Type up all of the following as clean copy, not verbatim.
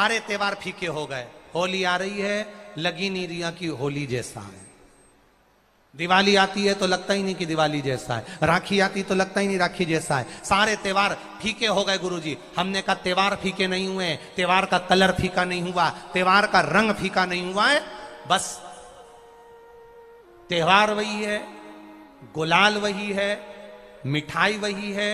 सारे त्योहार फीके हो गए। होली आ रही है, लगी नहीं रिया की होली जैसा है। दिवाली आती है तो लगता ही नहीं कि दिवाली जैसा है। राखी आती तो लगता ही नहीं राखी जैसा है। सारे त्योहार फीके हो गए गुरुजी। हमने कहा त्योहार फीके नहीं हुए, त्योहार का कलर फीका नहीं हुआ, त्योहार का रंग फीका नहीं हुआ है। बस त्योहार वही है, गुलाल वही है, मिठाई वही है,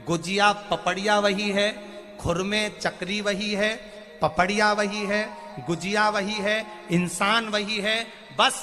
गुजिया पपड़िया वही है, खुरमे चकरी वही है, पपड़िया वही है, गुजिया वही है, इंसान वही है। बस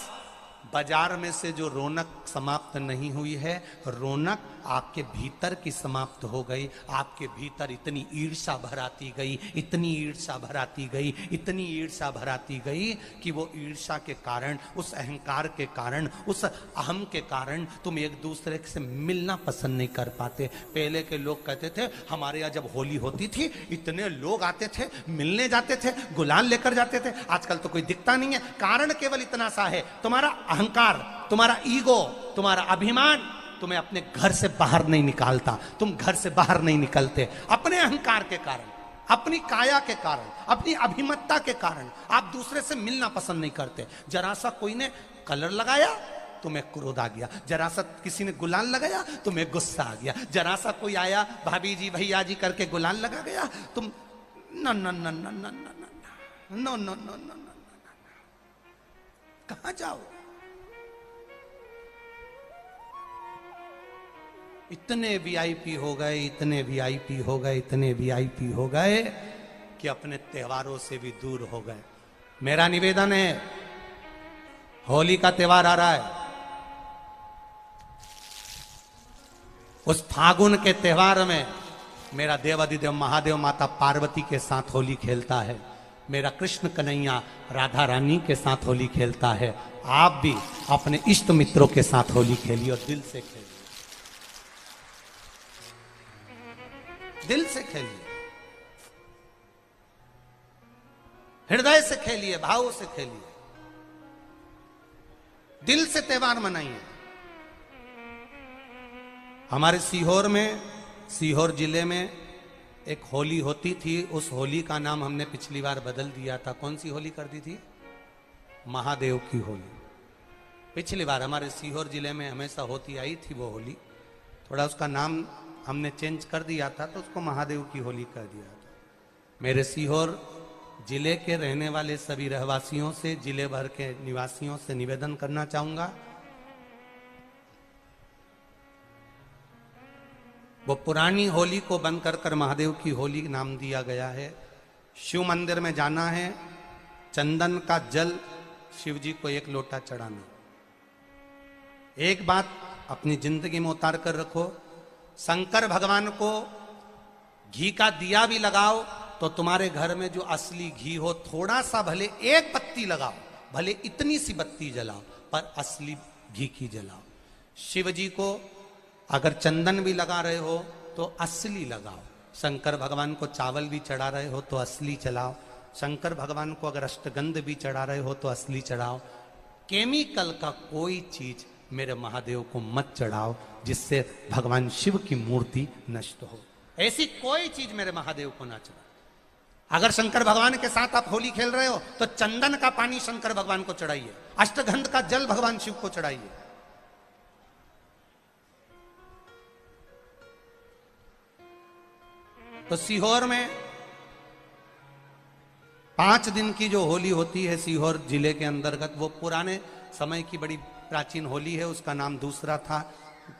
बाजार में से जो रौनक समाप्त नहीं हुई है, रौनक आपके भीतर की समाप्त हो गई। आपके भीतर इतनी ईर्ष्या भराती गई, इतनी ईर्ष्या भराती गई, इतनी ईर्ष्या भराती गई कि वो ईर्ष्या के कारण, उस अहंकार के कारण, उस अहम के कारण तुम एक दूसरे से मिलना पसंद नहीं कर पाते। पहले के लोग कहते थे हमारे यहाँ जब होली होती थी इतने लोग आते थे, मिलने जाते थे, गुलाल लेकर जाते थे। आजकल तो कोई दिखता नहीं है। कारण केवल इतना सा है, तुम्हारा अहंकार, तुम्हारा ईगो, तुम्हारा अभिमान तुम्हें अपने घर से बाहर नहीं निकालता। तुम घर से बाहर नहीं निकलते अपने अहंकार के कारण, अपनी काया के कारण, अपनी अभिमतता के कारण। आप दूसरे से मिलना पसंद नहीं करते। जरा सा कोई ने कलर लगाया तुम्हें क्रोध आ गया, जरा सा किसी ने गुलाल लगाया तुम्हें गुस्सा आ गया, जरा सा कोई आया भाभी जी भैया जी करके गुलाल लगा गया, तुम न न न न न न न न न कहां जाओ। इतने वीआईपी हो गए, इतने वीआईपी हो गए, इतने वीआईपी हो गए कि अपने त्योहारों से भी दूर हो गए। मेरा निवेदन है, होली का त्योहार आ रहा है, उस फागुन के त्योहार में मेरा देवाधिदेव महादेव माता पार्वती के साथ होली खेलता है, मेरा कृष्ण कन्हैया राधा रानी के साथ होली खेलता है। आप भी अपने इष्ट मित्रों के साथ होली खेलिए और दिल से खेलिए, दिल से खेलिए, हृदय से खेलिए, भाव से खेलिए, दिल से त्योहार मनाइए। हमारे सीहोर में, सीहोर जिले में एक होली होती थी। उस होली का नाम हमने पिछली बार बदल दिया था। कौन सी होली कर दी थी? महादेव की होली। पिछली बार हमारे सीहोर जिले में हमेशा होती आई थी वो होली, थोड़ा उसका नाम हमने चेंज कर दिया था तो उसको महादेव की होली कर दिया था। मेरे सीहोर जिले के रहने वाले सभी रहवासियों से, जिले भर के निवासियों से निवेदन करना चाहूंगा, वो पुरानी होली को बंद कर महादेव की होली नाम दिया गया है। शिव मंदिर में जाना है, चंदन का जल शिव जी को 1 लोटा चढ़ाना। एक बात अपनी जिंदगी में उतार कर रखो, शंकर भगवान को घी का दिया भी लगाओ तो तुम्हारे घर में जो असली घी हो, थोड़ा सा भले 1 पत्ती लगाओ, भले इतनी सी बत्ती जलाओ, पर असली घी की जलाओ। शिव जी को अगर चंदन भी लगा रहे हो तो असली लगाओ। शंकर भगवान को चावल भी चढ़ा रहे हो तो असली चढ़ाओ। शंकर भगवान को अगर अष्टगंध भी चढ़ा रहे हो तो असली चढ़ाओ। केमिकल का कोई चीज मेरे महादेव को मत चढ़ाओ जिससे भगवान शिव की मूर्ति नष्ट हो। ऐसी कोई चीज मेरे महादेव को ना चढ़ाओ। अगर शंकर भगवान के साथ आप होली खेल रहे हो तो चंदन का पानी शंकर भगवान को चढ़ाइए, अष्टगंध का जल भगवान शिव को चढ़ाइए। तो सीहोर में 5 दिन की जो होली होती है सीहोर जिले के अंतर्गत, वो पुराने समय की बड़ी प्राचीन होली है। उसका नाम दूसरा था,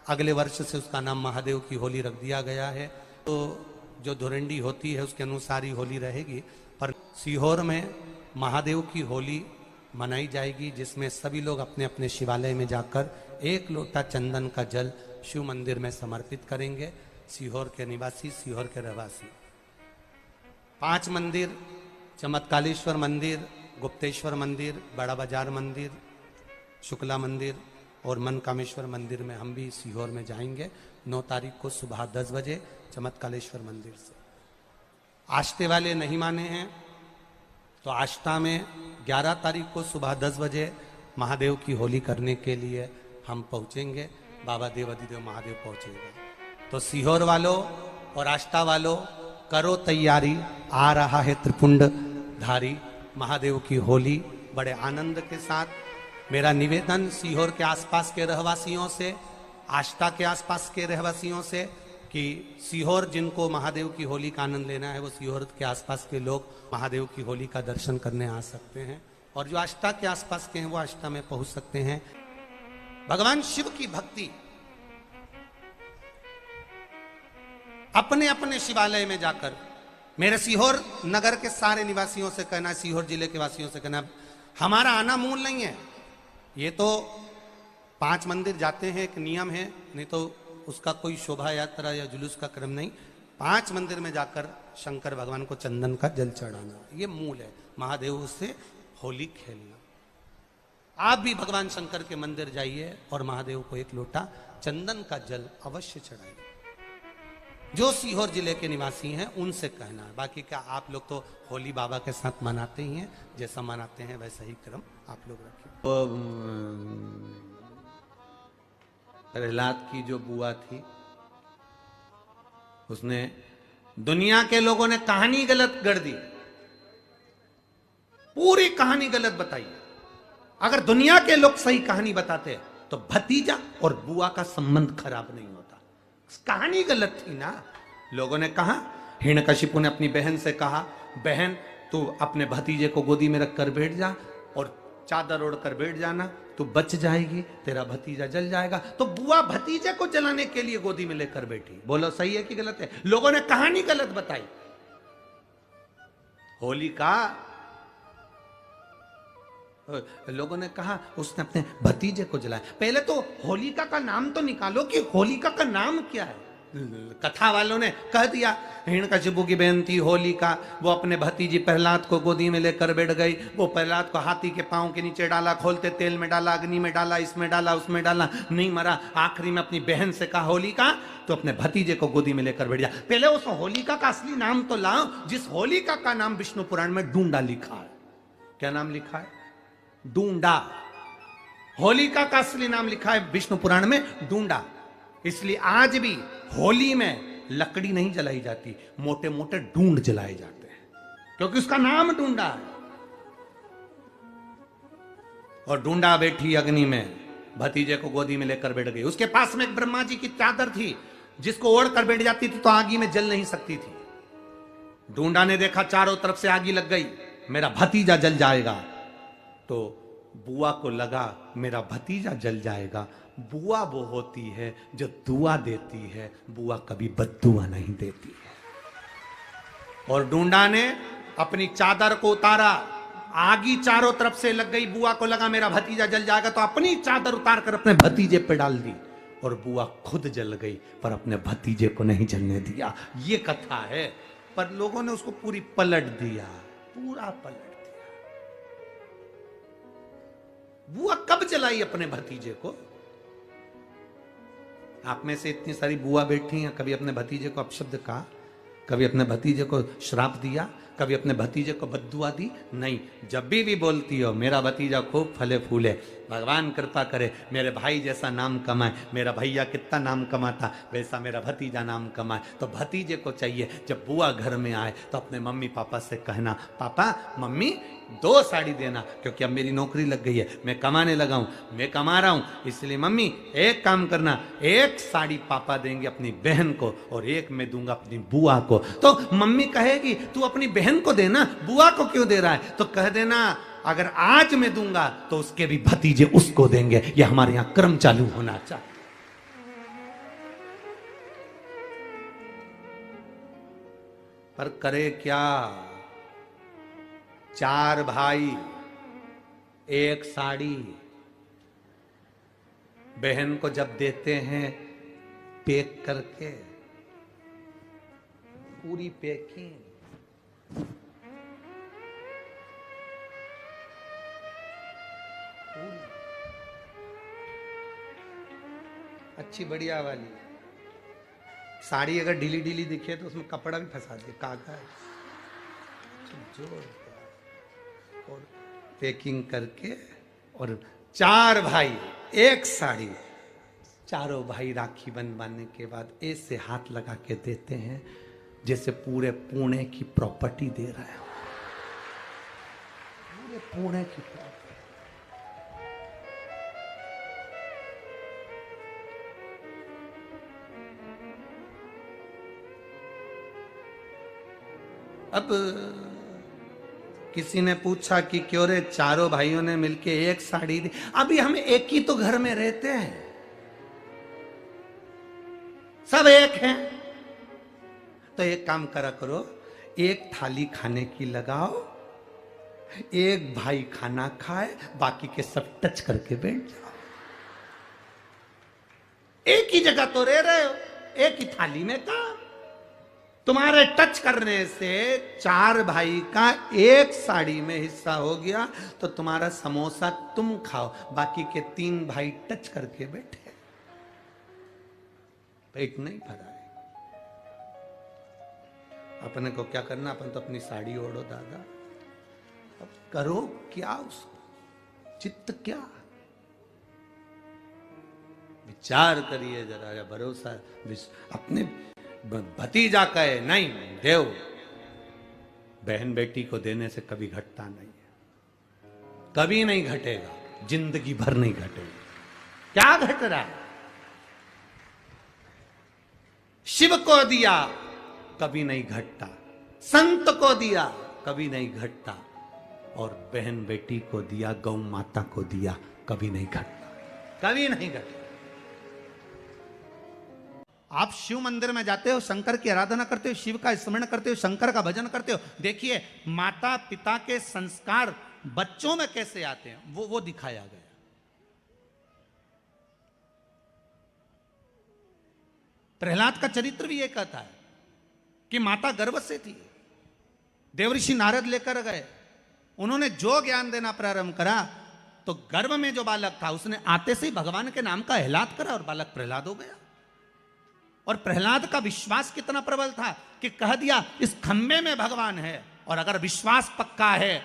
अगले वर्ष से उसका नाम महादेव की होली रख दिया गया है। तो जो धुरंडी होती है उसके अनुसार ही होली रहेगी, पर सीहोर में महादेव की होली मनाई जाएगी, जिसमें सभी लोग अपने अपने शिवालय में जाकर 1 लोटा चंदन का जल शिव मंदिर में समर्पित करेंगे। सीहोर के निवासी, सीहोर के रहवासी 5 मंदिर, चमत्कालेश्वर मंदिर, गुप्तेश्वर मंदिर, बड़ा बाजार मंदिर, शुक्ला मंदिर और मनकामेश्वर मंदिर में हम भी सीहोर में जाएंगे 9 तारीख को सुबह 10 बजे चमत्कालेश्वर मंदिर से। आष्टे वाले नहीं माने हैं तो आष्टा में 11 तारीख को सुबह 10 बजे महादेव की होली करने के लिए हम पहुंचेंगे। बाबा देवाधिदेव महादेव पहुंचेंगे। तो सीहोर वालों और आष्टा वालों करो तैयारी, आ रहा है त्रिपुंड धारी महादेव की होली बड़े आनंद के साथ। मेरा निवेदन सीहोर के आसपास के रहवासियों से, आष्टा के आसपास के रहवासियों से कि सीहोर जिनको महादेव की होली का आनंद लेना है वो सीहोर के आसपास के लोग महादेव की होली का दर्शन करने आ सकते हैं, और जो आष्टा के आसपास के हैं वो आष्टा में पहुंच सकते हैं। भगवान शिव की भक्ति अपने अपने शिवालय में जाकर, मेरे सीहोर नगर के सारे निवासियों से कहना, सीहोर जिले के वासियों से कहना, हमारा आना मूल नहीं है, ये तो 5 मंदिर जाते हैं, एक नियम है, नहीं तो उसका कोई शोभा यात्रा या जुलूस का क्रम नहीं। 5 मंदिर में जाकर शंकर भगवान को चंदन का जल चढ़ाना, ये मूल है, महादेव से होली खेलना। आप भी भगवान शंकर के मंदिर जाइए और महादेव को एक लोटा चंदन का जल अवश्य चढ़ाइए। जो सीहोर जिले के निवासी हैं उनसे कहना है, बाकी क्या आप लोग तो होली बाबा के साथ मनाते ही हैं, जैसा मनाते हैं वैसा ही क्रम आप लोग रखिए। प्रहलाद की जो बुआ थी, उसने, दुनिया के लोगों ने कहानी गलत गढ़ दी, पूरी कहानी गलत बताई। अगर दुनिया के लोग सही कहानी बताते तो भतीजा और बुआ का संबंध खराब नहीं होता। कहानी गलत थी ना। लोगों ने कहा, हिरण्यकशिपु ने अपनी बहन से कहा, बहन तू अपने भतीजे को गोदी में रख कर बैठ जा और चादर ओढ़ कर बैठ जाना, तू बच जाएगी, तेरा भतीजा जल जाएगा। तो बुआ भतीजे को जलाने के लिए गोदी में लेकर बैठी। बोलो सही है कि गलत है? लोगों ने कहानी गलत बताई। होली का लोगों ने कहा उसने अपने भतीजे को जलाया। पहले तो होलिका का नाम तो निकालो कि होलिका का नाम क्या है। कथा वालों ने कह दिया हिरण्यकशिपु की बहन थी होलिका, वो अपने भतीजी प्रहलाद को गोदी में लेकर बैठ गई। वो प्रहलाद को हाथी के पांव के नीचे डाला, खोलते तेल में डाला, अग्नि में डाला, इसमें डाला, उसमें डाला, नहीं मरा। आखिरी में अपनी बहन से कहा होलिका तो अपने भतीजे को गोदी में लेकर बैठ जा। पहले उस होलिका का असली नाम तो लाओ, जिस होलिका का नाम विष्णु पुराण में डूंडा लिखा है। क्या नाम लिखा है? डूंडा। होलिका का असली नाम लिखा है विष्णु पुराण में डूंडा। इसलिए आज भी होली में लकड़ी नहीं जलाई जाती, मोटे मोटे ढूंढ जलाए जाते हैं, क्योंकि उसका नाम डूंडा है। और डूंडा बैठी अग्नि में, भतीजे को गोदी में लेकर बैठ गई। उसके पास में एक ब्रह्मा जी की चादर थी, जिसको ओढ़ कर बैठ जाती थी तो आगी में जल नहीं सकती थी। डूंडा ने देखा चारों तरफ से आगी लग गई, मेरा भतीजा जल जाएगा। तो बुआ को लगा मेरा भतीजा जल जाएगा। बुआ वो होती है जो दुआ देती है, बुआ कभी बद्दुआ नहीं देती है। और डूंडा ने अपनी चादर को उतारा, आगी चारों तरफ से लग गई। बुआ को लगा मेरा भतीजा जल जाएगा, तो अपनी चादर उतार कर अपने भतीजे पे डाल दी, और बुआ खुद जल गई पर अपने भतीजे को नहीं जलने दिया। ये कथा है, पर लोगों ने उसको पूरी पलट दिया, पूरा पलट दिया। बुआ कब जलाई अपने भतीजे को? आप में से इतनी सारी बुआ बैठी हैं, कभी अपने भतीजे को अपशब्द कहा? कभी अपने भतीजे को श्राप दिया? कभी अपने भतीजे को बद्दुआ दी? नहीं। जब भी बोलती हो मेरा भतीजा खूब फले फूले, भगवान कृपा करे मेरे भाई जैसा नाम कमाए, मेरा भैया कितना नाम कमाता वैसा मेरा भतीजा नाम कमाए, तो भतीजे को चाहिए जब बुआ घर में आए तो अपने मम्मी पापा से कहना, पापा मम्मी 2 साड़ी देना, क्योंकि अब मेरी नौकरी लग गई है, मैं कमाने लगा हूं, मैं कमा रहा हूं, इसलिए मम्मी एक काम करना, 1 साड़ी पापा देंगे अपनी बहन को और 1 मैं दूंगा अपनी बुआ को। तो मम्मी कहेगी तू अपनी बहन को देना, बुआ को क्यों दे रहा है? तो कह देना अगर आज मैं दूंगा तो उसके भी भतीजे उसको देंगे। ये हमारे यहां क्रम चालू होना चाहिए। पर करे क्या? 4 भाई 1 साड़ी बहन को जब देते हैं पैक करके, पूरी पैकिंग, अच्छी बढ़िया वाली साड़ी। अगर ढीली ढीली दिखे तो उसमें कपड़ा भी फंसा दे, कागज जोर और पैकिंग करके। और 4 भाई 1 साड़ी, चारों भाई राखी बनवाने के बाद ऐसे हाथ लगा के देते हैं जैसे पूरे पुणे की प्रॉपर्टी दे रहे हो। पुणे की तरफ। अब किसी ने पूछा कि क्यों रे चारों भाइयों ने मिलके एक साड़ी दी। अभी हम एक ही तो घर में रहते हैं, सब एक हैं। तो एक काम करा करो, एक थाली खाने की लगाओ, एक भाई खाना खाए, बाकी के सब टच करके बैठ जाओ। एक ही जगह तो रह रहे हो, एक ही थाली में काम। तुम्हारे टच करने से चार भाई का एक साड़ी में हिस्सा हो गया, तो तुम्हारा समोसा तुम खाओ, बाकी के तीन भाई टच करके बैठे, पेट नहीं भरा है। अपने को क्या करना, अपन तो अपनी साड़ी ओढ़ो दादा। अब करो क्या उसको, चित्त क्या, विचार करिए जरा, या भरोसा अपने भतीजा कहे नहीं देव, बहन बेटी को देने से कभी घटता नहीं है, कभी नहीं घटेगा, जिंदगी भर नहीं घटेगा। क्या घट रहा है? शिव को दिया कभी नहीं घटता, संत को दिया कभी नहीं घटता, और बहन बेटी को दिया, गौ माता को दिया, कभी नहीं घटता, कभी नहीं घटता। आप शिव मंदिर में जाते हो, शंकर की आराधना करते हो, शिव का स्मरण करते हो, शंकर का भजन करते हो, देखिए माता पिता के संस्कार बच्चों में कैसे आते हैं, वो दिखाया गया। प्रहलाद का चरित्र भी ये कहता है कि माता गर्भ से थी, देवऋषि नारद लेकर गए, उन्होंने जो ज्ञान देना प्रारंभ करा, तो गर्भ में जो बालक था उसने आते से ही भगवान के नाम का एहलाद करा और बालक प्रहलाद हो गया। और प्रहलाद का विश्वास कितना प्रबल था कि कह दिया इस खंबे में भगवान है, और अगर विश्वास पक्का है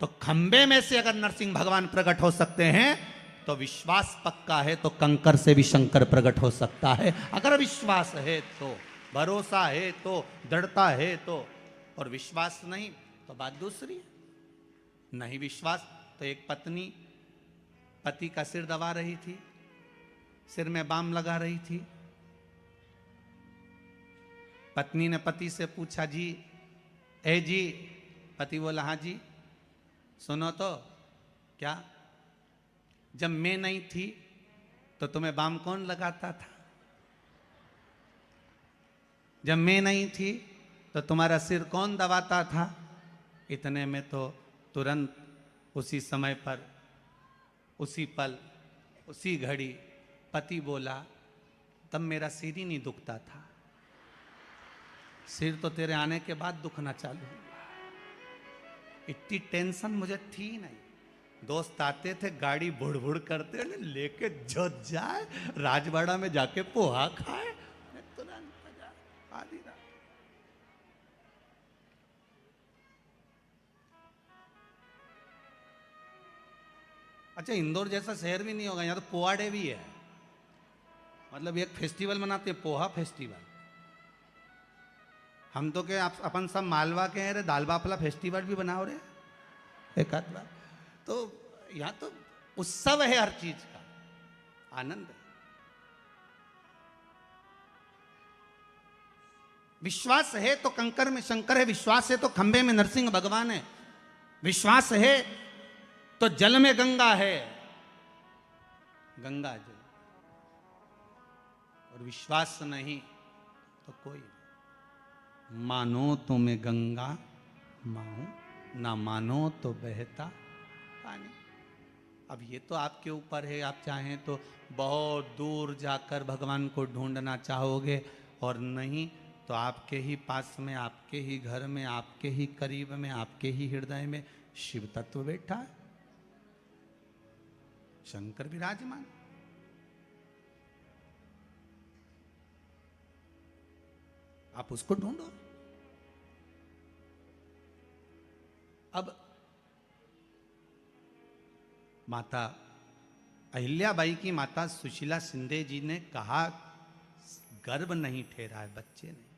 तो खंबे में से अगर नरसिंह भगवान प्रकट हो सकते हैं, तो विश्वास पक्का है तो कंकर से भी शंकर प्रकट हो सकता है। अगर विश्वास है तो, भरोसा है तो, दृढ़ता है तो, और विश्वास नहीं तो बात दूसरी है। नहीं विश्वास तो एक पत्नी पति का सिर दबा रही थी, सिर में बाम लगा रही थी। पत्नी ने पति से पूछा, जी ए जी, पति बोला हाँ जी। सुनो तो, क्या जब मैं नहीं थी तो तुम्हें बाम कौन लगाता था? जब मैं नहीं थी तो तुम्हारा सिर कौन दबाता था? इतने में तो तुरंत उसी समय पर, उसी पल, उसी घड़ी पति बोला, तब मेरा सिर ही नहीं दुखता था, सिर तो तेरे आने के बाद दुखना चालू हुआ। इतनी टेंशन मुझे थी नहीं। दोस्त आते थे, गाड़ी बुड़ बुड़ करते, लेके जो जाए राजवाड़ा में जाके पोहा खाए, तुरंत आधी रात। अच्छा, इंदौर जैसा शहर भी नहीं होगा, यहाँ तो पोहा डे भी है, मतलब एक फेस्टिवल मनाते हैं, पोहा फेस्टिवल। हम तो क्या अपन सब मालवा के हैं रे, दाल बाफला फेस्टिवल भी बनाओ रे एक आध बार। तो यहाँ तो उत्सव है, हर चीज का आनंद है। विश्वास है तो कंकर में शंकर है, विश्वास है तो खंबे में नरसिंह भगवान है, विश्वास है तो जल में गंगा है, गंगा जल, और विश्वास नहीं तो कोई नहीं। मानो तो मैं गंगा माऊं, ना मानो तो बहता पानी। अब ये तो आपके ऊपर है, आप चाहें तो बहुत दूर जाकर भगवान को ढूंढना चाहोगे, और नहीं तो आपके ही पास में, आपके ही घर में, आपके ही करीब में, आपके ही हृदय में शिव तत्व बैठा है, शंकर विराजमान। आप उसको ढूंढो। अब माता अहिल्याबाई की माता सुशीला शिंदे जी ने कहा, गर्भ नहीं ठहरा है, बच्चे नहीं।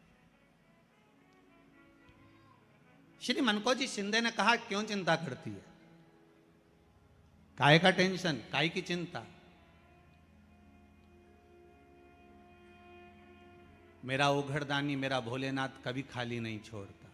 श्री मनकोजी शिंदे ने कहा, क्यों चिंता करती है, काय का टेंशन, काय की चिंता। मेरा उघड़दानी मेरा भोलेनाथ कभी खाली नहीं छोड़ते।